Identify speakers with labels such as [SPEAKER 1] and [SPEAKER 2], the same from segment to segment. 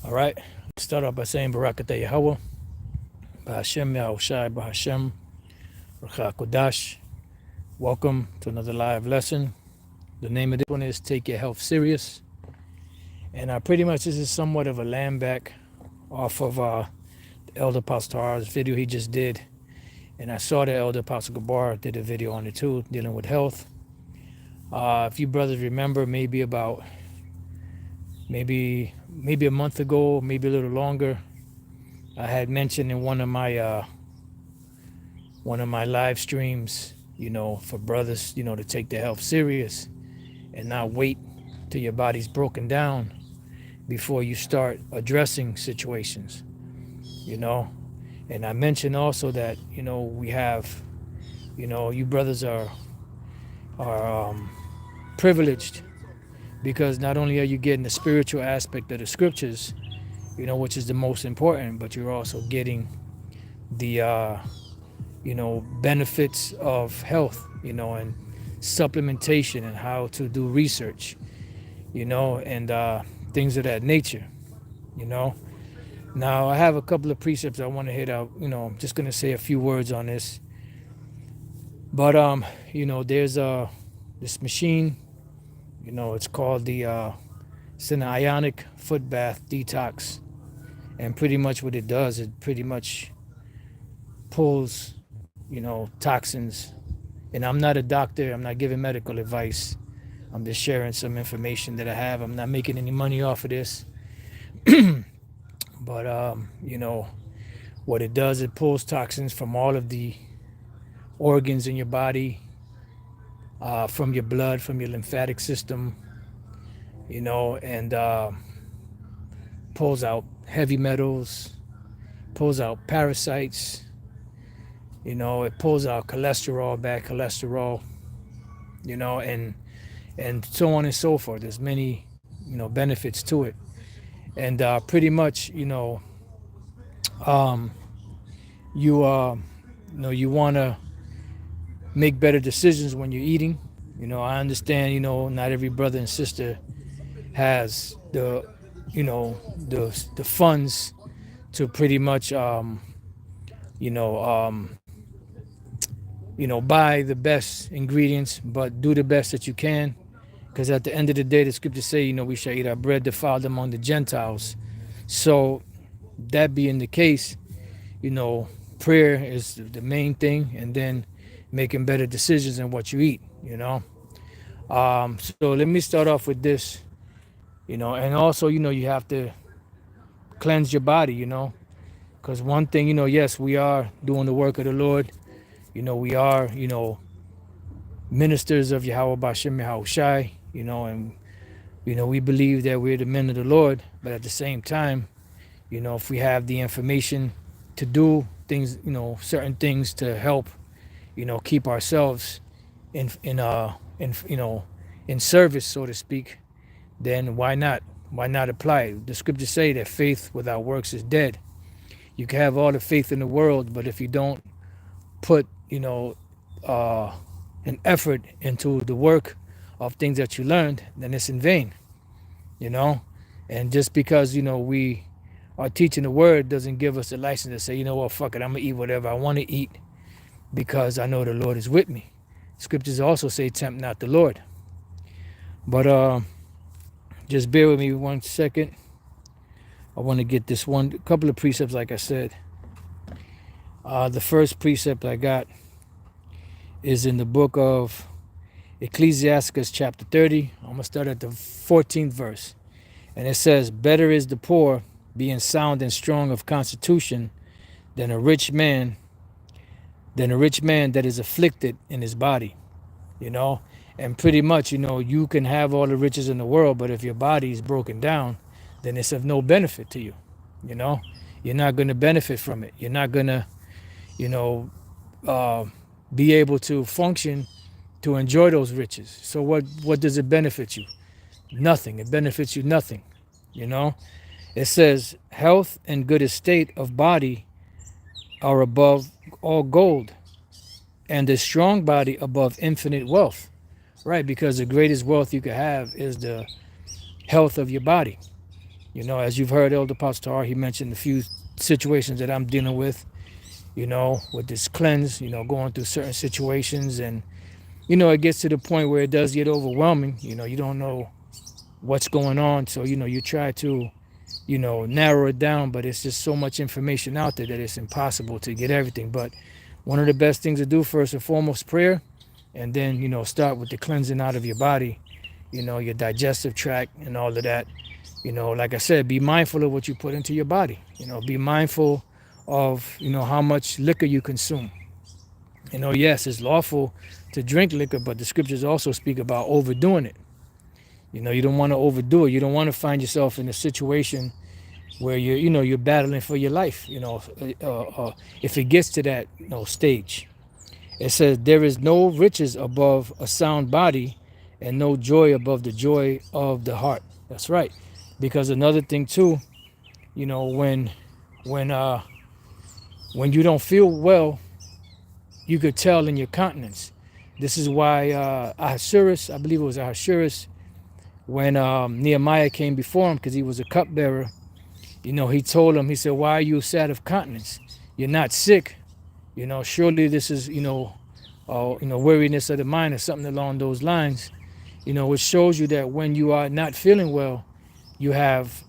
[SPEAKER 1] All right. Start off by saying Barakatah Yahweh, Bahashem Yahushai, Bahashem, Rakha Kodash. Welcome to another live lesson. The name of this one is Take Your Health Serious. And pretty much this is somewhat of a land back off of the Elder Apostle Tahar's video he just did. And I saw that Elder Apostle Gabar did a video on it too, dealing with health. If you brothers remember, maybe a month ago, maybe a little longer, I had mentioned in one of my live streams, for brothers, to take their health serious and not wait till your body's broken down before you start addressing situations, And I mentioned also that, we have, you brothers are privileged, because not only are you getting the spiritual aspect of the scriptures, which is the most important, but you're also getting the, benefits of health, and supplementation and how to do research, and things of that nature, Now, I have a couple of precepts I want to hit out, I'm just going to say a few words on this. But, there's this machine, it's called it's an ionic foot bath detox. And pretty much what it does, it pretty much pulls, toxins. And I'm not a doctor, I'm not giving medical advice. I'm just sharing some information that I have. I'm not making any money off of this. But, what it does, it pulls toxins from all of the organs in your body, from your blood, from your lymphatic system, and pulls out heavy metals, pulls out parasites, it pulls out cholesterol, bad cholesterol, and so on and so forth. There's many, benefits to it. And pretty much, you want to make better decisions when you're eating. I understand, not every brother and sister has the funds to pretty much, buy the best ingredients, but do the best that you can. Because at the end of the day, the scriptures say, we shall eat our bread defiled among the Gentiles. So that being the case, prayer is the main thing, and then making better decisions in what you eat, So let me start off with this, and also, you have to cleanse your body, because one thing, yes, we are doing the work of the Lord. We are, ministers of Yahweh Bashem Yahushai, and, we believe that we're the men of the Lord, but at the same time, if we have the information to do things, certain things to help, keep ourselves in service, so to speak, then why not? Why not apply it? The scriptures say that faith without works is dead. You can have all the faith in the world, but if you don't put, an effort into the work of things that you learned, then it's in vain, And just because, we are teaching the word doesn't give us a license to say, fuck it, I'm going to eat whatever I want to eat because I know the Lord is with me. Scriptures also say, tempt not the Lord. But just bear with me 1 second. I want to get this couple of precepts, like I said. The first precept I got is in the book of Ecclesiasticus chapter 30. I'm going to start at the 14th verse. And it says, better is the poor being sound and strong of constitution than a rich man that is afflicted in his body, And pretty much, you can have all the riches in the world, but if your body is broken down, then it's of no benefit to you, You're not going to benefit from it. You're not going to, be able to function to enjoy those riches. So what does it benefit you? Nothing. It benefits you nothing, It says, health and good estate of body are above all gold, and a strong body above infinite wealth. Right, because the greatest wealth you could have is the health of your body. You know, as you've heard Elder Pastor, he mentioned a few situations that I'm dealing with, you know, with this cleanse, you know, going through certain situations. And, you know, it gets to the point where it does get overwhelming. You know, you don't know what's going on. So, you know, you try to, you know, narrow it down, but it's just so much information out there that it's impossible to get everything. But one of the best things to do, first and foremost, prayer, and then, you know, start with the cleansing out of your body, you know, your digestive tract and all of that. You know, like I said, be mindful of what you put into your body. You know, be mindful of, you know, how much liquor you consume. You know, yes, it's lawful to drink liquor, but the scriptures also speak about overdoing it. You know, you don't want to overdo it. You don't want to find yourself in a situation where you're, you know, you're battling for your life. You know, if it gets to that, you know, stage. It says there is no riches above a sound body, and no joy above the joy of the heart. That's right. Because another thing too, you know, when you don't feel well, you could tell in your countenance. This is why Ahasuerus, I believe it was Ahasuerus, when Nehemiah came before him, because he was a cupbearer, you know, he told him, he said, why are you sad of countenance? You're not sick. You know, surely this is, you know, weariness of the mind or something along those lines. You know, which shows you that when you are not feeling well, you have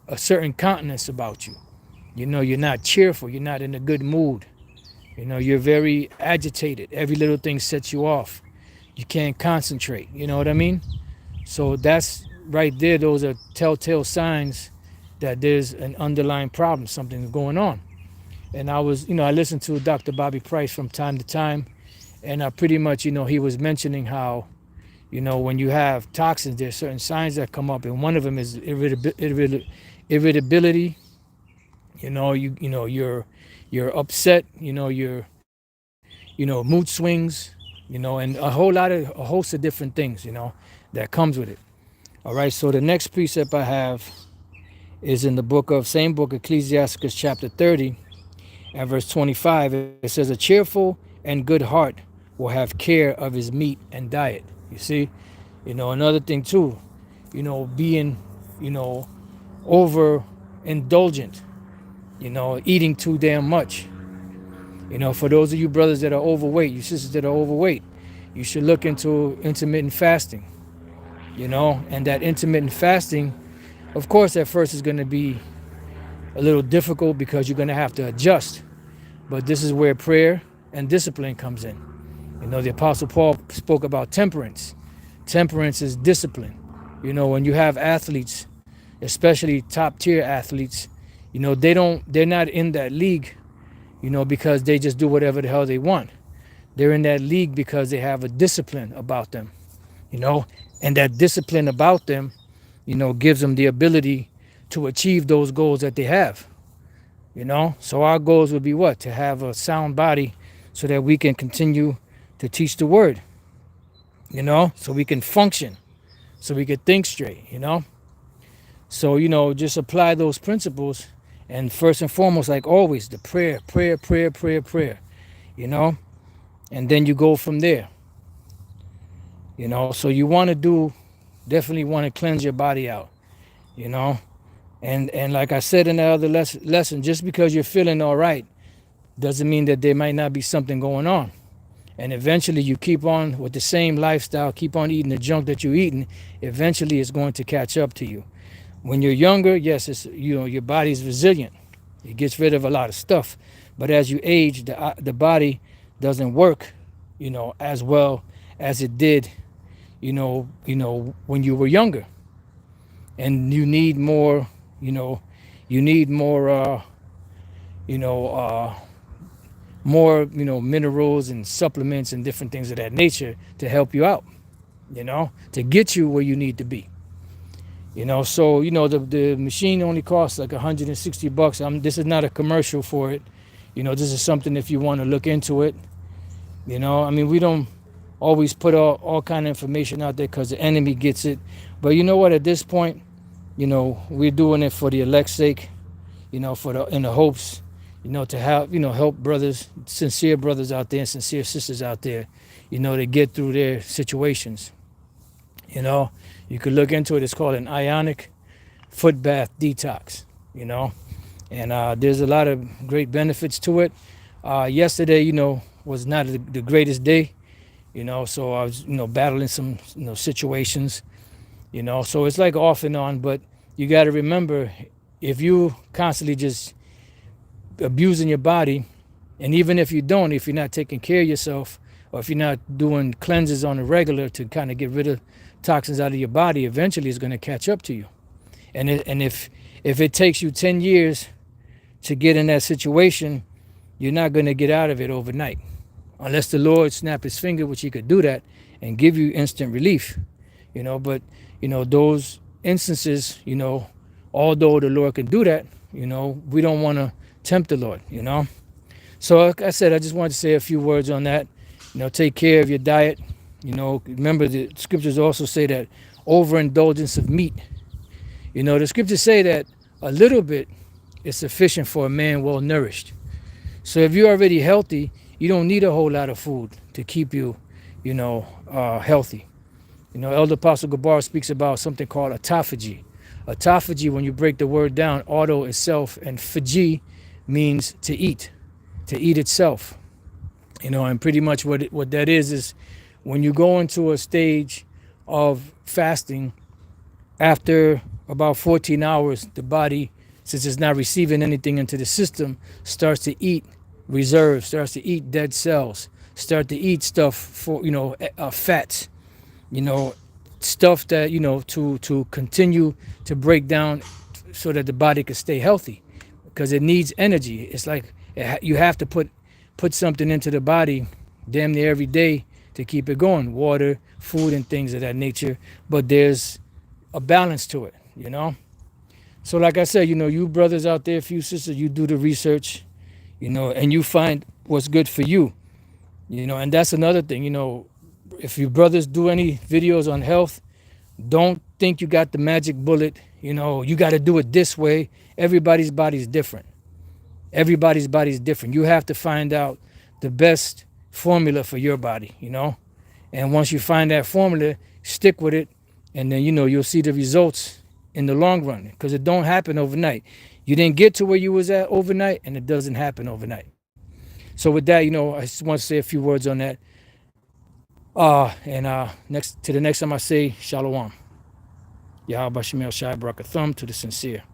[SPEAKER 1] a certain countenance about you. You know, you're not cheerful. You're not in a good mood. You know, you're very agitated. Every little thing sets you off. You can't concentrate. You know what I mean? So that's right there. Those are telltale signs that there's an underlying problem. Something's going on. And I was, you know, I listened to Dr. Bobby Price from time to time. And I pretty much, you know, he was mentioning how, you know, when you have toxins, there's certain signs that come up. And one of them is irritability. You know, you're upset. You know, mood swings. You know, and a host of different things. You know, that comes with it. All right. So the next precept I have is in the same book, Ecclesiasticus chapter 30 and verse 25. It says, "A cheerful and good heart will have care of his meat and diet." You see, you know, another thing too, you know, being, you know, over indulgent, you know, eating too damn much. You know, for those of you brothers that are overweight, you sisters that are overweight, you should look into intermittent fasting, you know, and that intermittent fasting, of course, at first is going to be a little difficult because you're going to have to adjust. But this is where prayer and discipline comes in. You know, the Apostle Paul spoke about temperance. Temperance is discipline. You know, when you have athletes, especially top tier athletes, you know, they're not in that league, you know, because they just do whatever the hell they want. They're in that league because they have a discipline about them, you know, and that discipline about them, you know, gives them the ability to achieve those goals that they have, you know. So our goals would be what? To have a sound body so that we can continue to teach the word, you know, so we can function, so we can think straight, you know. So, you know, just apply those principles. And first and foremost, like always, the prayer, you know, and then you go from there, you know. So you want to definitely want to cleanse your body out, you know. And like I said in the other lesson, just because you're feeling all right doesn't mean that there might not be something going on. And eventually you keep on with the same lifestyle, keep on eating the junk that you're eating, eventually it's going to catch up to you. When you're younger, yes, it's, you know, your body's resilient. It gets rid of a lot of stuff. But as you age, the body doesn't work, you know, as well as it did, you know, when you were younger. And you need more, more minerals and supplements and different things of that nature to help you out, you know, to get you where you need to be. You know, so, you know, the machine only costs like $160. This is not a commercial for it. You know, this is something if you want to look into it. You know, I mean, we don't always put all kind of information out there because the enemy gets it. But you know what, at this point, you know, we're doing it for the elect's sake, you know, in the hopes, you know, to help brothers, sincere brothers out there and sincere sisters out there, you know, to get through their situations. You know, you could look into it. It's called an ionic foot bath detox, you know. And there's a lot of great benefits to it. Yesterday, was not the greatest day, so I was, battling some, situations, so it's like off and on. But you got to remember, if you constantly just abusing your body, and even if you're not taking care of yourself, or if you're not doing cleanses on a regular to kind of get rid of toxins out of your body, eventually it's going to catch up to you. And if it takes you 10 years to get in that situation, you're not going to get out of it overnight, unless the Lord snap his finger, which he could do that and give you instant relief, but those instances, although the Lord can do that, we don't want to tempt the Lord, so like I said, I just wanted to say a few words on that. Take care of your diet. Remember the scriptures also say that overindulgence of meat, the scriptures say that a little bit is sufficient for a man well nourished. So if you're already healthy, you don't need a whole lot of food to keep you, healthy. Elder Apostle Gabar speaks about something called autophagy. Autophagy, when you break the word down, auto is self, and phagy means to eat itself. And pretty much what that is when you go into a stage of fasting, after about 14 hours, the body, since it's not receiving anything into the system, starts to eat reserves, starts to eat dead cells, start to eat stuff for, fats, stuff that, to continue to break down so that the body can stay healthy, because it needs energy. It's like you have to put something into the body damn near every day to keep it going, water, food, and things of that nature. But there's a balance to it, So like I said, you brothers out there, few sisters, you do the research, and you find what's good for you, and that's another thing, if you brothers do any videos on health, don't think you got the magic bullet, you got to do it this way. Everybody's body is different. Everybody's body is different. You have to find out the best formula for your body, and once you find that formula, stick with it, and then, you'll see the results in the long run, because it don't happen overnight. You didn't get to where you was at overnight, and it doesn't happen overnight. So with that, I just want to say a few words on that. And next time I say shalom. Yahweh Shemel Shai Barakathum to the sincere.